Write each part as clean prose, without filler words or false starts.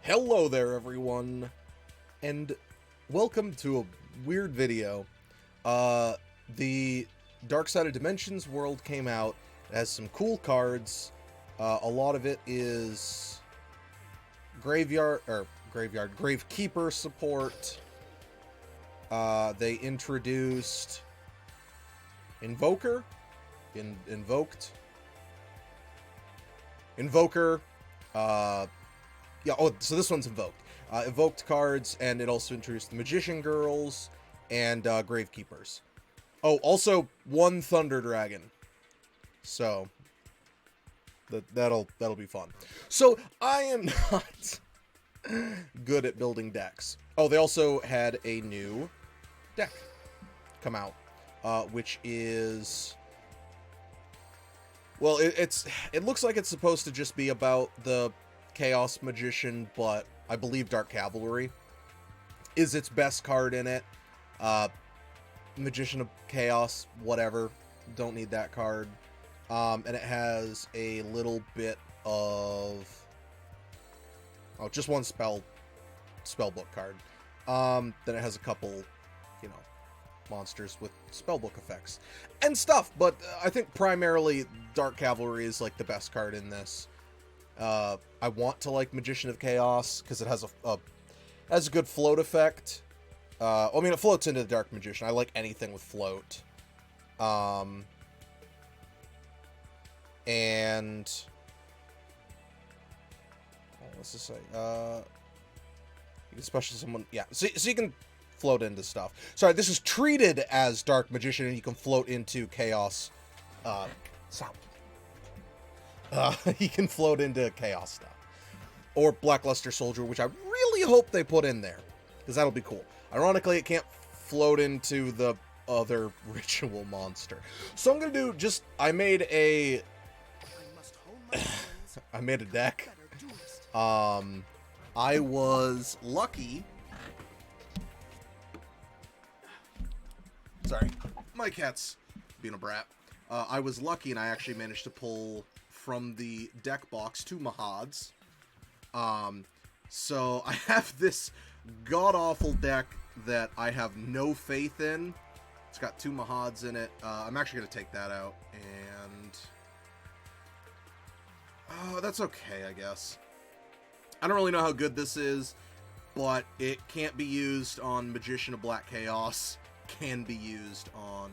Hello there, everyone, and welcome to a weird video. The Dark Side of Dimensions world came out. It has some cool cards. A lot of it is gravekeeper support. They introduced Invoker, Invoker. Yeah, oh, so this one's Invoked. Invoked cards, and it also introduced the Magician Girls and Gravekeepers. Oh, also one Thunder Dragon. So that'll be fun. So I am not good at building decks. Oh, they also had a new deck come out, which is, well, it looks like it's supposed to just be about the Chaos Magician, but I believe Dark Cavalry is its best card in it. Magician of Chaos, whatever, don't need that card. And it has a little bit of, oh, just one spellbook card. Then it has a couple, monsters with spellbook effects and stuff, but I think primarily Dark Cavalry is like the best card in this. I want to like Magician of Chaos because it has a good float effect. I mean, it floats into the Dark Magician. I like anything with float. And what's this say? You can special someone, yeah. So you can float into stuff. Sorry, this is treated as Dark Magician, and you can float into Chaos. He can float into Chaos stuff. Or Blackluster Soldier, which I really hope they put in there, because that'll be cool. Ironically, it can't float into the other ritual monster. So I'm going to do just, I made a deck. I was lucky. Sorry, my cat's being a brat. I was lucky, and I actually managed to pull from the deck box 2 Mahads. So I have this god-awful deck that I have no faith in. It's got 2 Mahads in it. I'm actually going to take that out, and that's okay, I guess. I don't really know how good this is, but it can't be used on Magician of Black Chaos. Can be used on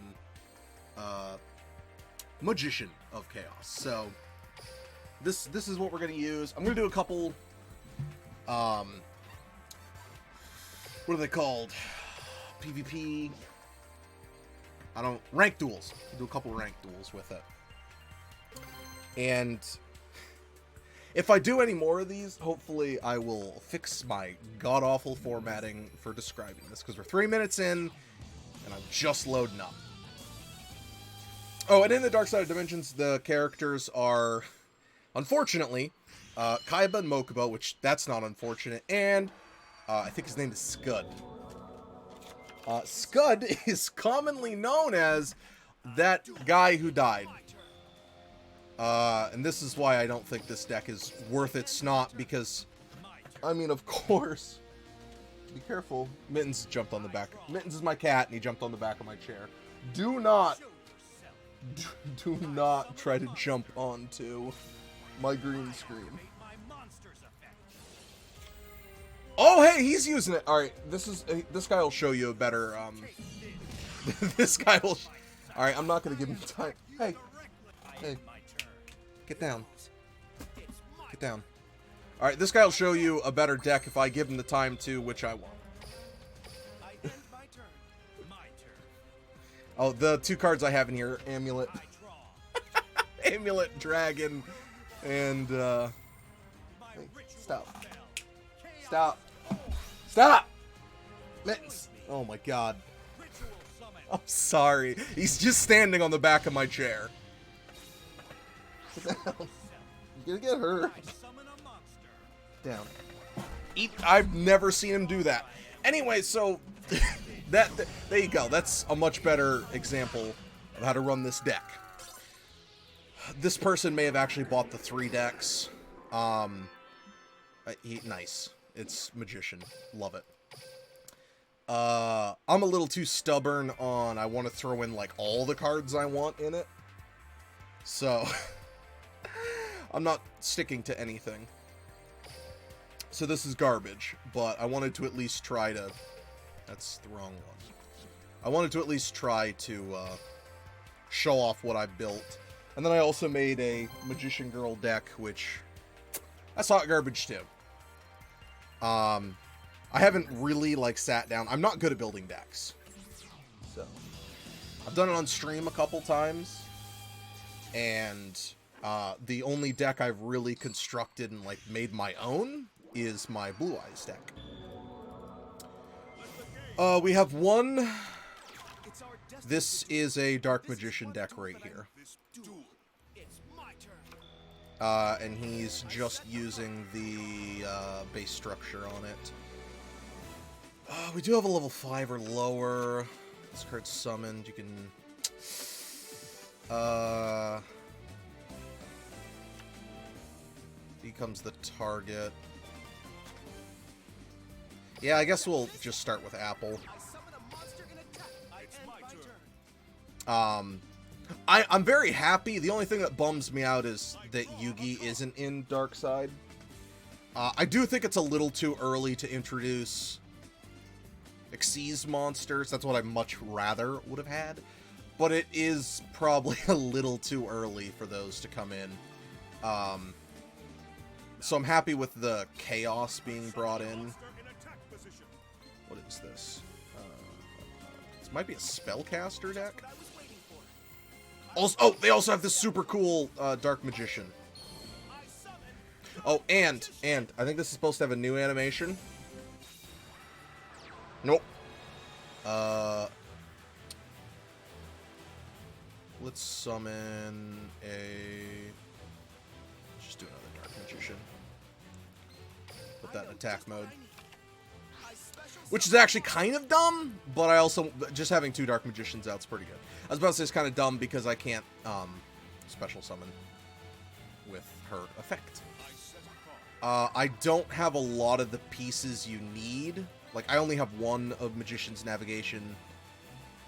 Magician of Chaos. So this is what we're going to use. I'm going to do a couple, what are they called? PvP? Rank duels. I'll do a couple rank duels with it. And if I do any more of these, hopefully I will fix my god-awful formatting for describing this, because we're 3 minutes in, and I'm just loading up. Oh, and in the Dark Side of Dimensions, the characters are, unfortunately, Kaiba and Mokuba, which that's not unfortunate, and I think his name is Scud. Scud is commonly known as that guy who died. And this is why I don't think this deck is worth its snot, because, I mean, of course, be careful. Mittens jumped on the back. Mittens is my cat, and he jumped on the back of my chair. Do not try to jump onto my green screen. Oh, hey, he's using it. All right, this guy will show you a better. This guy will. All right, I'm not gonna give him time. Hey, get down. Get down. All right, this guy will show you a better deck if I give him the time to, which I won't. Oh, the 2 cards I have in here: Amulet, Amulet Dragon, and hey, stop, Mittens. Oh my god. I'm sorry. He's just standing on the back of my chair. Sit down. You're gonna get hurt. Down. Eat. I've never seen him do that. Anyway, so there you go. That's a much better example of how to run this deck. This person may have actually bought the 3 decks. Nice. It's Magician. Love it. I'm a little too stubborn on I want to throw in, like, all the cards I want in it. So, I'm not sticking to anything. So this is garbage, but I wanted to at least try to... That's the wrong one. I wanted to at least try to show off what I built. And then I also made a Magician Girl deck, which... That's hot garbage, too. I haven't really, like, sat down. I'm not good at building decks. So, I've done it on stream a couple times. And the only deck I've really constructed and, like, made my own is my Blue Eyes deck. We have one. This is a Dark Magician deck right here. And he's just using the base structure on it. We do have a level 5 or lower. This card's summoned. You can... becomes the target. Yeah, I guess we'll just start with Apple. I'm very happy. The only thing that bums me out is that Yugi isn't in Dark Side. I do think it's a little too early to introduce Xyz monsters. That's what I much rather would have had. But it is probably a little too early for those to come in. So I'm happy with the Chaos being brought in. What is this? This might be a Spellcaster deck. Also, oh, they also have this super cool Dark Magician. Oh, and I think this is supposed to have a new animation. Nope. Let's summon a... Let's just do another Dark Magician. Put that in attack mode. Which is actually kind of dumb, but I also... Just having 2 Dark Magicians out's pretty good. I was about to say it's kind of dumb because I can't special summon with her effect. I don't have a lot of the pieces you need. Like, I only have 1 of Magician's Navigation.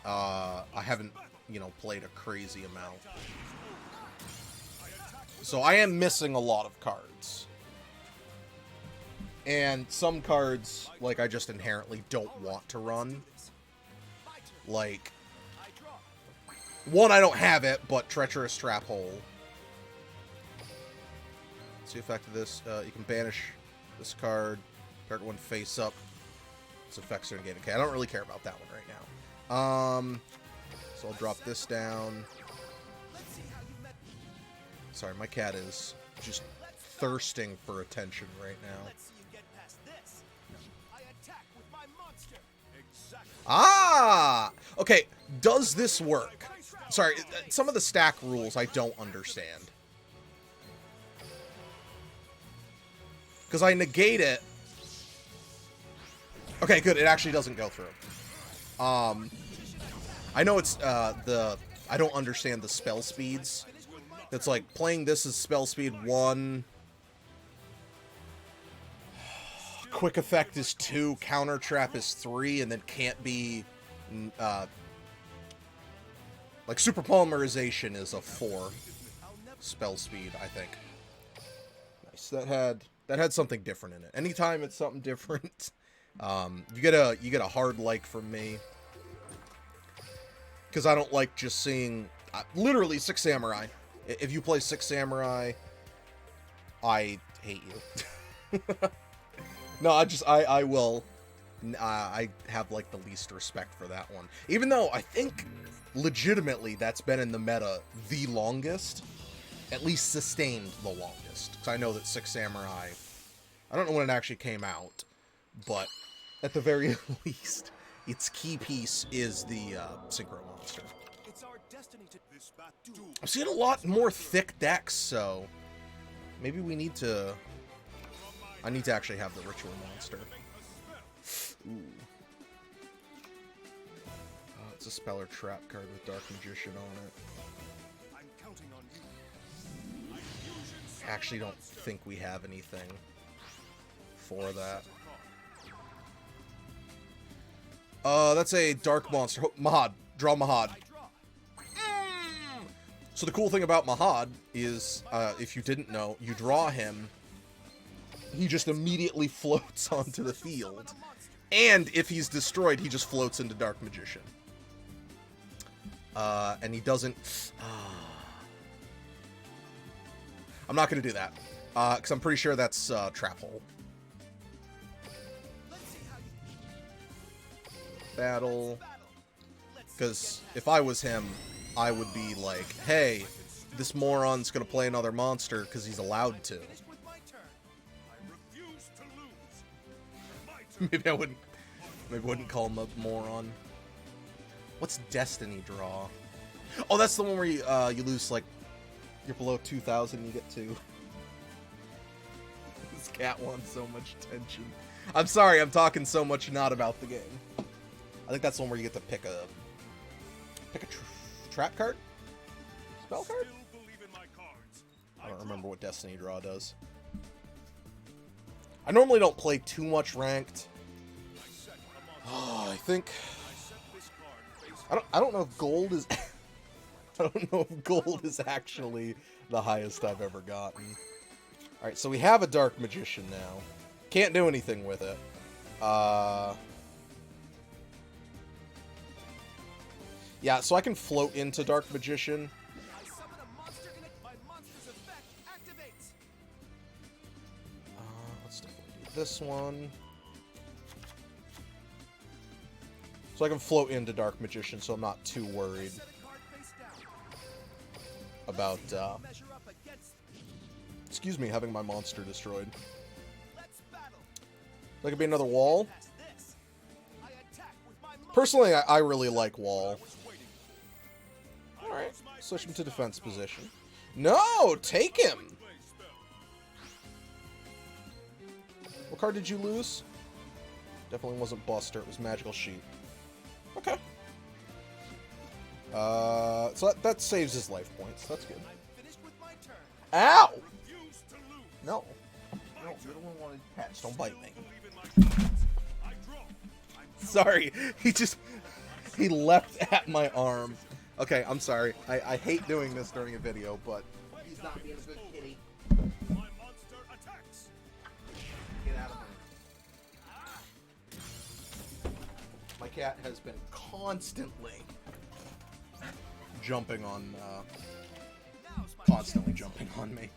I haven't, you know, played a crazy amount. So I am missing a lot of cards. And some cards, like, I just inherently don't want to run. Like, 1, I don't have it, but Treacherous Trap Hole. What's the effect of this? You can banish this card. Target one face up. Its effects are negated. Okay, I don't really care about that one right now. So I'll drop this down. Sorry, my cat is just thirsting for attention right now. Ah! Okay, does this work? Sorry, some of the stack rules I don't understand. Because I negate it. Okay, good, it actually doesn't go through. I know it's, I don't understand the spell speeds. It's like, playing this is spell speed 1... Quick effect is 2, counter trap is 3, and then can't be, like, super polymerization is a 4 spell speed, I think. Nice. That had something different in it. Anytime it's something different, you get a hard like from me, because I don't like just seeing literally 6 Samurai. If you play 6 Samurai, I hate you. No, I will. I have, like, the least respect for that one. Even though I think, legitimately, that's been in the meta the longest. At least sustained the longest. Because I know that 6 Samurai... I don't know when it actually came out. But, at the very least, its key piece is the Synchro Monster. I'm seeing a lot more thick decks, so... Maybe we need to... I need to actually have the Ritual Monster. Ooh. It's a Spell or Trap card with Dark Magician on it. I actually don't think we have anything before that. That's a dark monster. Mahad. Draw Mahad. So the cool thing about Mahad is, if you didn't know, you draw him, he just immediately floats onto the field. And if he's destroyed, he just floats into Dark Magician. And he doesn't... I'm not going to do that, because I'm pretty sure that's Trap Hole. Battle. Because if I was him, I would be like, hey, this moron's going to play another monster because he's allowed to. Maybe I wouldn't call him a moron. What's Destiny Draw? Oh, that's the one where you lose, like, you're below 2,000, you get 2. This cat wants so much attention. I'm sorry, I'm talking so much not about the game. I think that's the one where you get to pick a trap card? Spell card? I don't remember what Destiny Draw does. I normally don't play too much ranked. Oh, I think... I don't know if gold is... I don't know if gold is actually the highest I've ever gotten. Alright, so we have a Dark Magician now. Can't do anything with it. Yeah, so I can float into Dark Magician. Let's definitely do this one. So I can float into Dark Magician, so I'm not too worried about, excuse me, having my monster destroyed. That could be another wall. Personally, I really like wall. Alright, switch him to defense position. No! Take him! What card did you lose? Definitely wasn't Buster, it was Magical Sheet. Okay. So that saves his life points. That's good. Ow! No. No, you're the one who wanted pets. Don't bite me. Sorry. He leapt at my arm. Okay, I'm sorry. I hate doing this during a video, but he's not being a good kitty. Get out of here. My cat has been constantly jumping on me.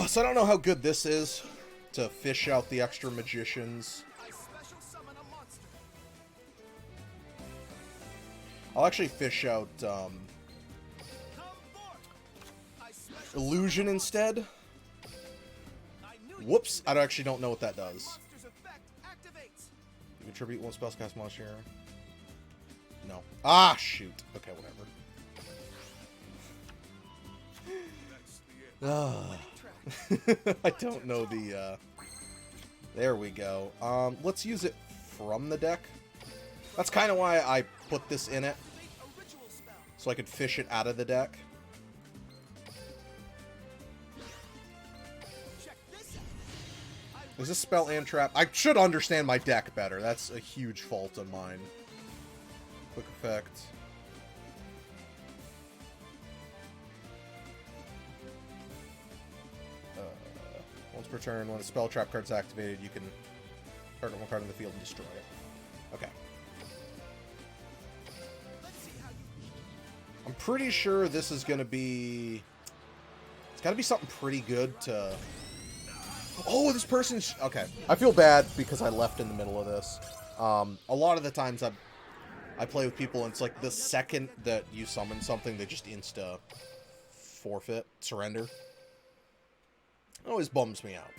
So I don't know how good this is to fish out the extra magicians. I'll actually fish out Illusion instead. Whoops, I actually don't know what that does. You contribute one spellcast monster. No. Ah, shoot. Okay, whatever. I don't know the, there we go. Let's use it from the deck. That's kind of why I put this in it. So I could fish it out of the deck. Is this spell and trap? I should understand my deck better. That's a huge fault of mine. Quick effect. Once per turn, when a spell trap card is activated, you can target one card in the field and destroy it. Okay. I'm pretty sure this is going to be... It's got to be something pretty good to... Oh, this person's... Okay. I feel bad because I left in the middle of this. A lot of the times I play with people and it's like the second that you summon something, they just insta forfeit, surrender. It always bums me out.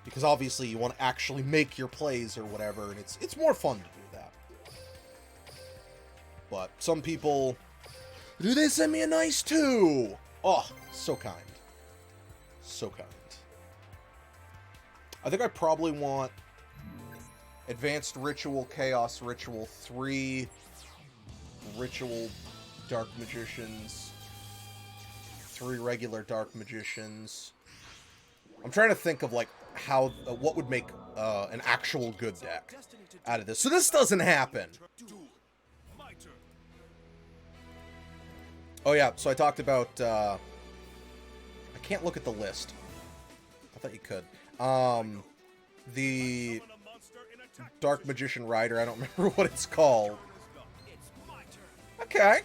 Because obviously you want to actually make your plays or whatever, and it's more fun to do that. But some people... Do they send me a nice 2? Oh, so kind. So kind. I think I probably want Advanced Ritual, Chaos Ritual 3, Ritual Dark Magicians, 3 regular Dark Magicians. I'm trying to think of, like, how, what would make an actual good deck out of this. So this doesn't happen. Oh yeah, so I talked about, I can't look at the list. I thought you could. The Dark Magician Rider, I don't remember what it's called. Okay.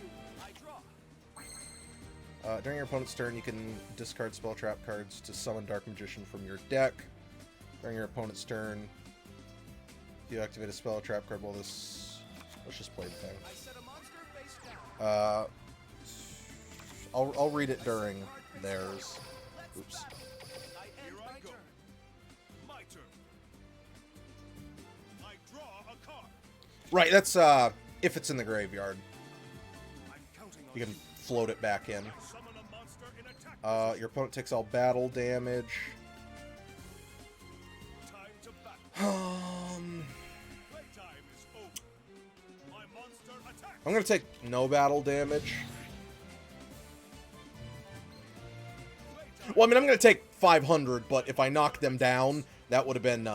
During your opponent's turn, you can discard spell trap cards to summon Dark Magician from your deck. During your opponent's turn, if you activate a spell trap card, well, this... Let's just play the thing. I'll read it during theirs. Oops. Right, that's, if it's in the graveyard. You can float it back in. Your opponent takes all battle damage. I'm gonna take no battle damage. Well, I mean, I'm gonna take 500, but if I knock them down, that would have been,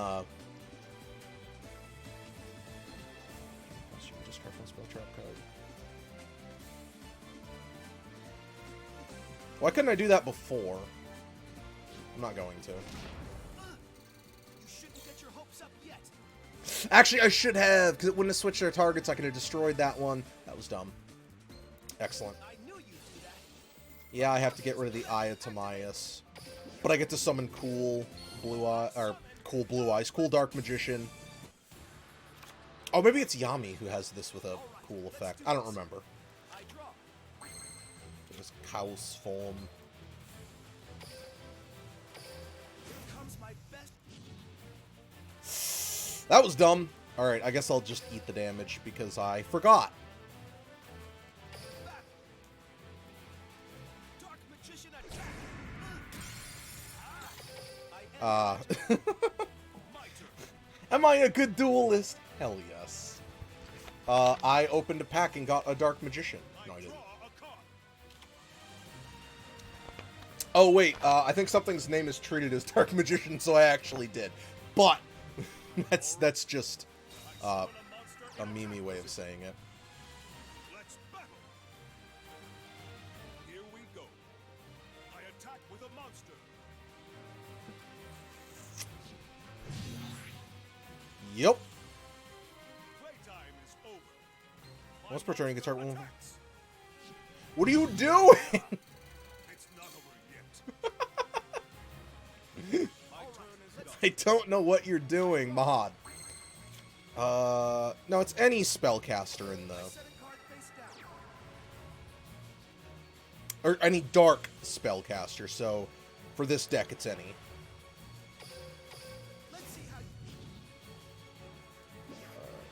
why couldn't I do that before? I'm not going to. Actually, I should have, because it wouldn't have switched their targets. I could have destroyed that one. That was dumb. Excellent. Yeah, I have to get rid of the Eye of Timaeus. But I get to summon cool blue eye, or cool blue eyes, cool Dark Magician. Oh, maybe it's Yami who has this with a cool effect. I don't remember. Just Chaos form. That was dumb. Alright, I guess I'll just eat the damage because I forgot. Am I a good duelist? Hell yes. I opened a pack and got a Dark Magician. No, I didn't. Oh, wait, I think something's name is treated as Dark Magician, so I actually did. But, that's just, a meme-y way of saying it. Here we go. I attack with a monster. Yep. Playtime is over. Once per turn, you can start one. What are you doing? It's not over yet. I don't know what you're doing, Mahad. No, it's any spellcaster in the... Or any dark spellcaster, so for this deck, it's any.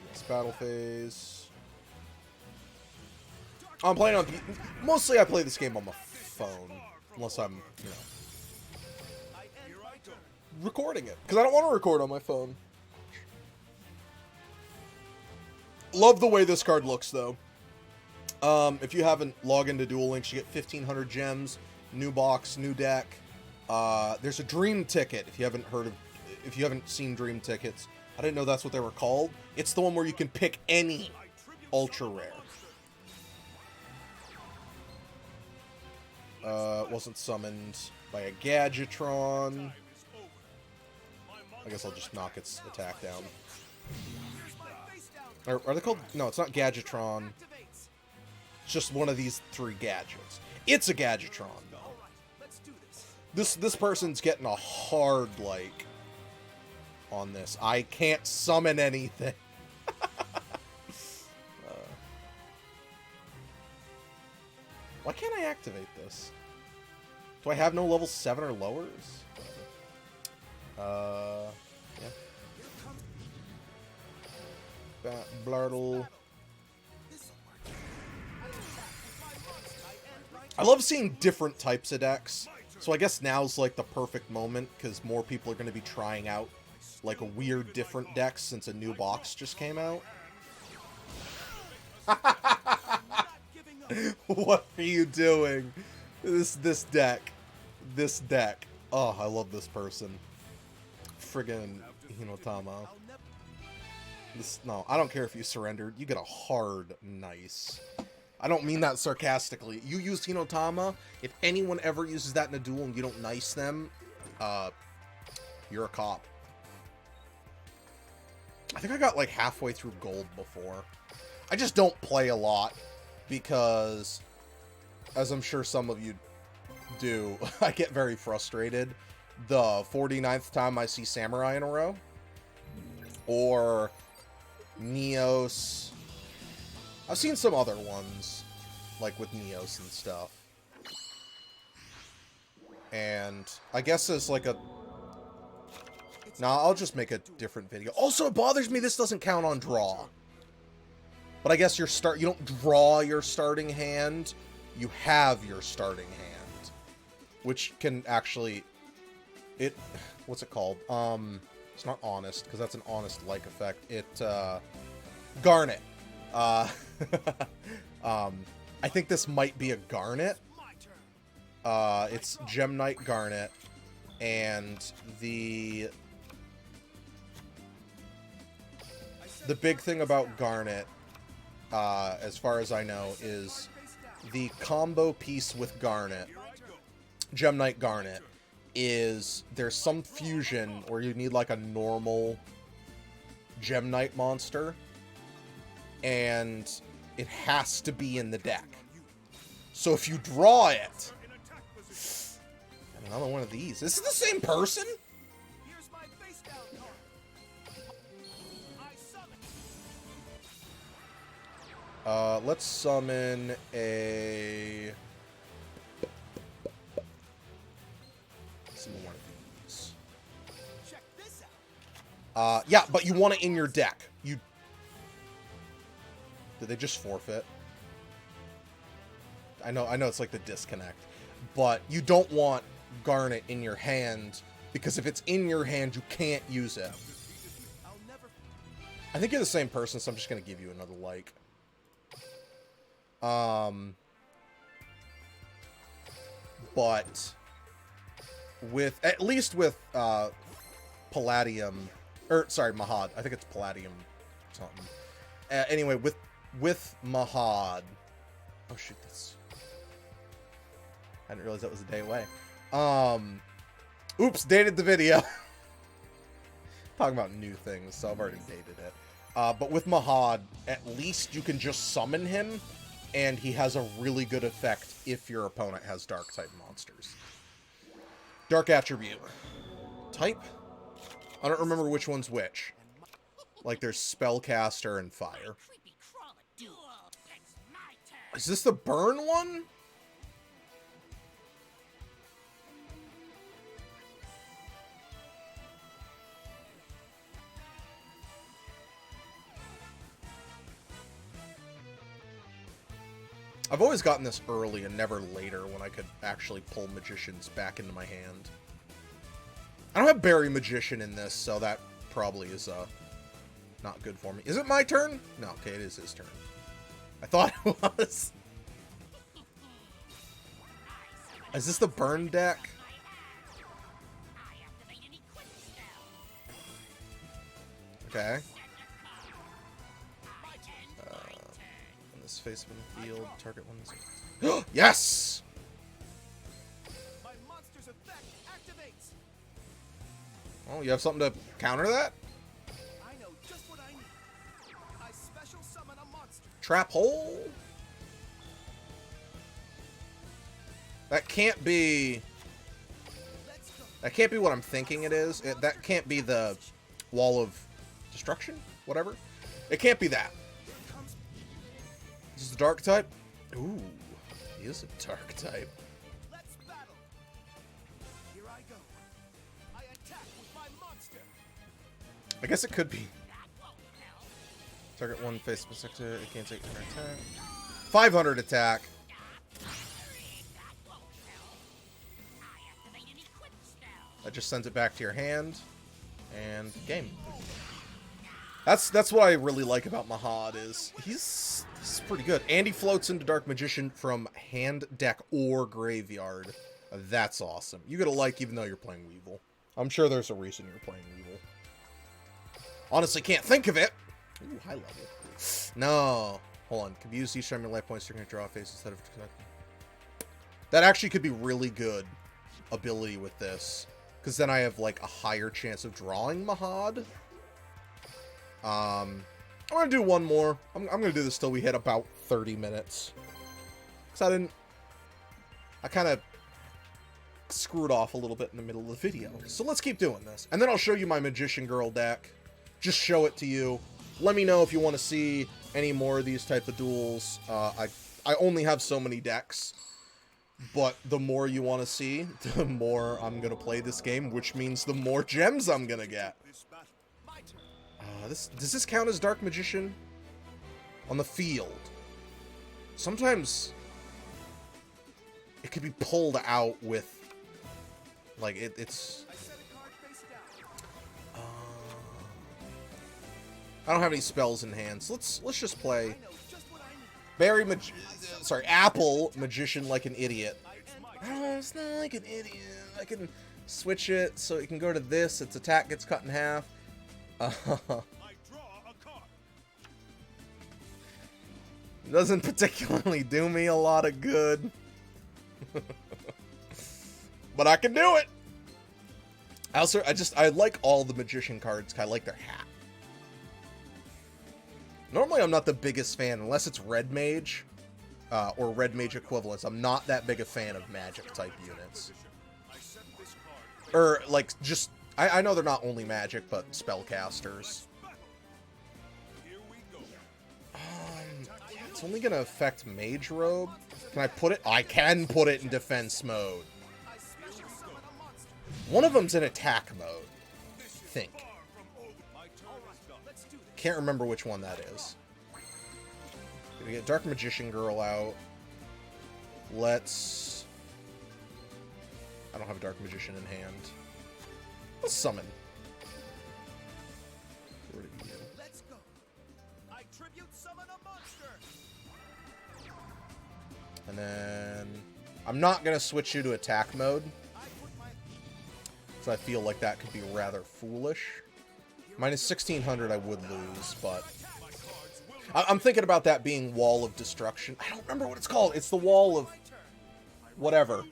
Yes, battle phase. I'm playing on... Mostly I play this game on my phone, unless I'm, you know, recording it, because I don't want to record on my phone. Love the way this card looks, though. If you haven't logged into Duel Links, you get 1,500 gems, new box, new deck. There's a Dream Ticket, if you haven't heard of, if you haven't seen Dream Tickets. I didn't know that's what they were called. It's the one where you can pick any ultra rare. Wasn't summoned by a Gadgetron. I guess I'll just knock its attack down. Are they called? No, it's not Gadgetron. It's just one of these 3 gadgets. It's a Gadgetron, though. This person's getting a hard, like, on this. I can't summon anything. Why can't I activate this? Do I have no level 7 or lowers? Yeah. Blartle. I love seeing different types of decks. So I guess now's like the perfect moment, because more people are going to be trying out like a weird different decks since a new box just came out. What are you doing? This deck. This deck. Oh, I love this person. Friggin' Hinotama. No, I don't care if you surrendered. You get a hard nice. I don't mean that sarcastically. You use Hinotama. If anyone ever uses that in a duel and you don't nice them, you're a cop. I think I got like halfway through gold before. I just don't play a lot because, as I'm sure some of you do, I get very frustrated the 49th time I see Samurai in a row. Or Neos. I've seen some other ones, like with Neos and stuff. And I guess as like a... Nah, I'll just make a different video. Also, it bothers me this doesn't count on draw. But I guess you don't draw your starting hand. You have your starting hand. Which can actually... What's it called? It's not honest, because that's an honest-like effect. Garnet. I think this might be a Garnet. It's Gem Knight Garnet. And the big thing about Garnet, as far as I know, is the combo piece with Garnet, Gem Knight Garnet, is there's some fusion where you need like a normal Gem Knight monster, and it has to be in the deck. So if you draw it, another one of these. This is the same person? Let's summon a... Summon one of these. Yeah, but you want it in your deck. Did they just forfeit? I know it's like the disconnect. But you don't want Garnet in your hand, because if it's in your hand, you can't use it. I think you're the same person, so I'm just gonna give you another like. But at least with Palladium, or sorry, Mahad. I think it's Palladium something. Anyway, with Mahad. Oh shoot, I didn't realize that was a day away. Oops, dated the video. Talking about new things, so I've already dated it. But with Mahad, at least you can just summon him, and he has a really good effect if your opponent has Dark-type monsters. Dark Attribute. Type? I don't remember which one's which. Like, there's Spellcaster and Fire. Is this the Burn one? I've always gotten this early and never later when I could actually pull Magicians back into my hand. I don't have Berry Magician in this, so that probably is not good for me. Is it my turn? No, okay, it is his turn. I thought it was. Is this the burn deck? Okay. In this face of the field, target one. Yes! Oh, you have something to counter that? I know just what I need. I special summon a monster. Trap hole? That can't be... That can't be what I'm thinking it is. That can't be the Wall of Destruction? Whatever. It can't be that. Is this the dark type? Ooh, he is a dark type. Let's battle. Here I go. I attack with my monster. I guess it could be. Target one face sector. It can't take an attack. 500 attack. That just sends it back to your hand. And game. That's what I really like about Mahad is he's pretty good. And he floats into Dark Magician from hand, deck, or graveyard. That's awesome. You gotta like even though you're playing Weevil. I'm sure there's a reason you're playing Weevil. Honestly, can't think of it. Ooh, high level. No. Hold on. Can you use each time your life points, you're gonna draw a face instead of... That actually could be really good ability with this. Because then I have, like, a higher chance of drawing Mahad. I'm gonna do one more. I'm gonna do this till we hit about 30 minutes. Because I kind of screwed off a little bit in the middle of the video. So let's keep doing this. And then I'll show you my Magician Girl deck. Just show it to you. Let me know if you want to see any more of these type of duels. I only have so many decks. But the more you want to see, the more I'm going to play this game, which means the more gems I'm going to get. Does this count as Dark Magician? On the field. Sometimes it could be pulled out with, like, it's... I don't have any spells in hand, so let's just play Apple Magician like an idiot. Oh, it's not like an idiot. I can switch it so it can go to this. Its attack gets cut in half. Doesn't particularly do me a lot of good. But I can do it. I like all the Magician cards. I like their hat. Normally, I'm not the biggest fan, unless it's Red Mage, or Red Mage equivalents. I'm not that big a fan of Magic-type units. Or, like, just... I know they're not only Magic, but Spellcasters. Yeah, it's only going to affect Mage Robe. Can I put it? I can put it in defense mode. One of them's in attack mode, I think. Can't remember which one that is. Gonna get Dark Magician Girl out. Let's... I don't have a Dark Magician in hand. Let's summon. Where did he go? Let's go. I tribute summon a monster. And then... I'm not gonna switch you to attack mode. So I feel like that could be rather foolish. Minus 1600 I would lose, but... I'm thinking about that being Wall of Destruction. I don't remember what it's called. It's the Wall of... whatever.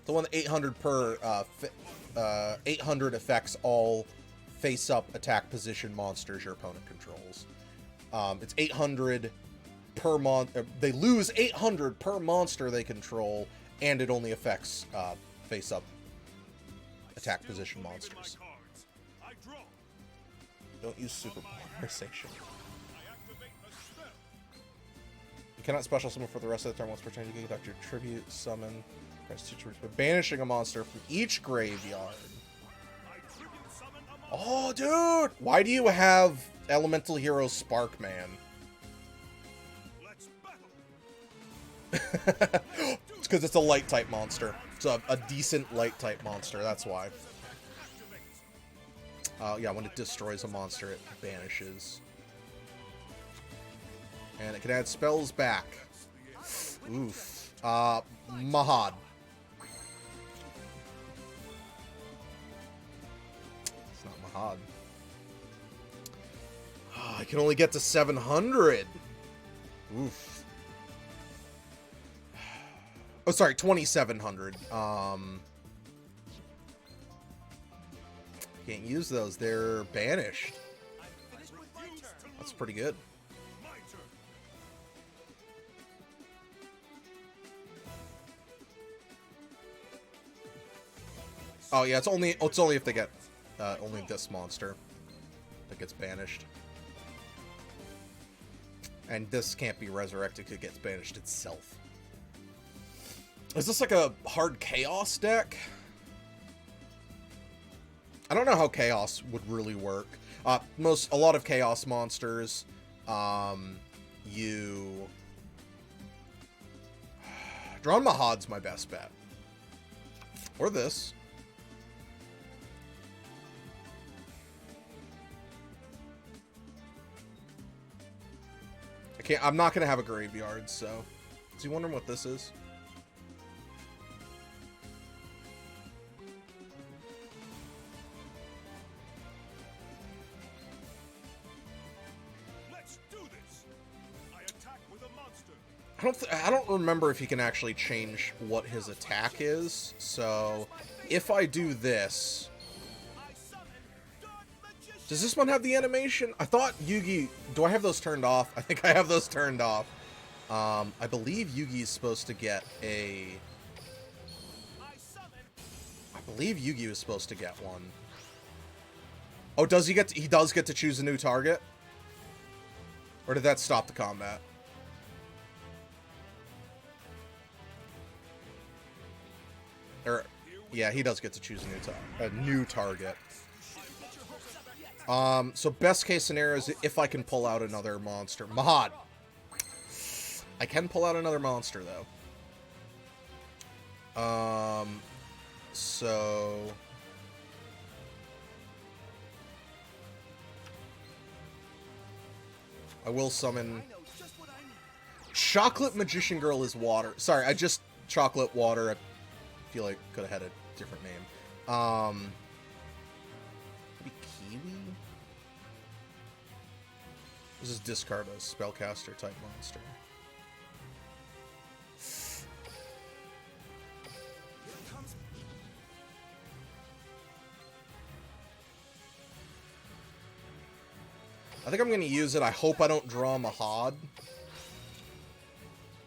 The one that 800 per... 800 affects all face-up attack position monsters your opponent controls. It's 800 per they lose 800 per monster they control, and it only affects face-up attack position monsters. Don't use super polarization. You cannot special summon for the rest of the turn. Once per turn, you can conduct your tribute summon. Press 2 tributes, but banishing a monster from each graveyard. Oh, dude! Why do you have Elemental Hero Sparkman? It's because it's a light type monster. It's a decent light type monster. That's why. Yeah, when it destroys a monster, it banishes. And it can add spells back. Oof. Mahad. It's not Mahad. Oh, I can only get to 700. Oof. Oh, sorry, 2,700. Can't use those. They're banished. That's pretty good. Oh yeah, it's only if they get only this monster that gets banished. And this can't be resurrected because it gets banished itself. Is this like a hard chaos deck? I don't know how chaos would really work. A lot of chaos monsters, you... Drawn Mahad's my best bet. Or this. I'm not gonna have a graveyard, so. Is he wondering what this is? Let's do this. I attack with a monster. I don't remember if he can actually change what his attack is. So, if I do this, I summon Dark Magician. does this one have the animation? I thought Yugi... Do I have those turned off? I think I have those turned off. I believe Yugi is supposed to get a... I summon. I believe Yugi is supposed to get one. Oh, does he get to... He does get to choose a new target? Or did that stop the combat? Or... Yeah, he does get to choose a new target. So best case scenario is if I can pull out another monster. Mahad! I can pull out another monster, though. So... I will summon... I know just what I need. Chocolate Magician Girl is water. Sorry, I just... Chocolate Water. I feel like could have had a different name. Maybe Kiwi? This is discard a spellcaster type monster. Here comes. I think I'm going to use it. I hope I don't draw Mahad.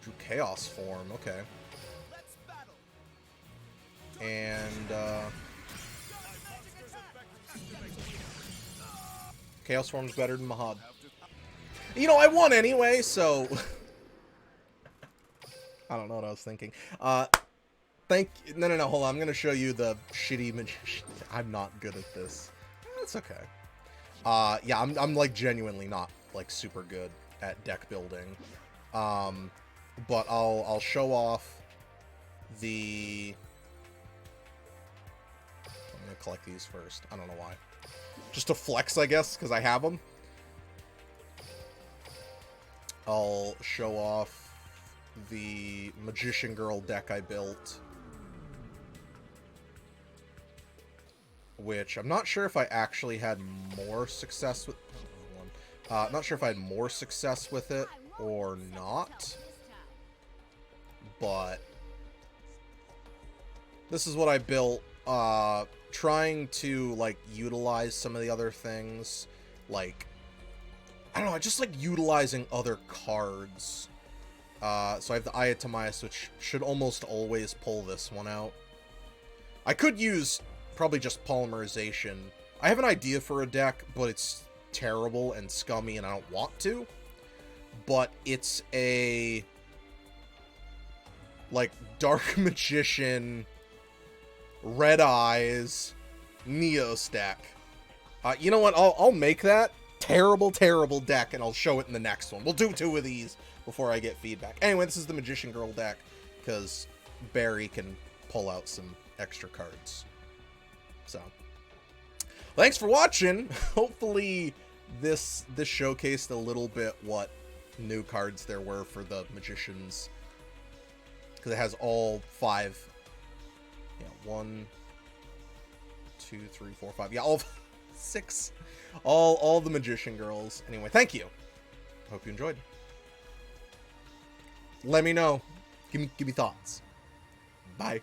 Drew Chaos Form. Okay. Let's battle. And, Dark magic attack. Chaos Form's better than Mahad. You know, I won anyway, so... I don't know what I was thinking. No, hold on. I'm going to show you the shitty magician. I'm not good at this. It's okay. Yeah, I'm like genuinely not like super good at deck building. But I'll show off the... I'm gonna collect these first. I don't know why. Just to flex, I guess, because I have them. I'll show off the Magician Girl deck I built. Which I'm not sure if I actually had more success with. Not sure if I had more success with it or not. But this is what I built. Trying to like utilize some of the other things, like I don't know, I just like utilizing other cards. So I have the Ayatamias, which should almost always pull this one out. I could use probably just Polymerization. I have an idea for a deck, but it's terrible and scummy and I don't want to. But it's a like Dark Magician, Red Eyes, Neos deck. You know what? I'll make that terrible deck and I'll show it in the next one. We'll do 2 of these before I get feedback. Anyway, this is the Magician Girl deck because Barry can pull out some extra cards. So, thanks for watching. Hopefully this showcased a little bit what new cards there were for the Magicians, because it has all 5. Yeah, 1, 2, 3, 4, 5. Yeah, all 6. All the Magician Girls. Anyway, thank you. Hope you enjoyed. Let me know. Give me thoughts. Bye.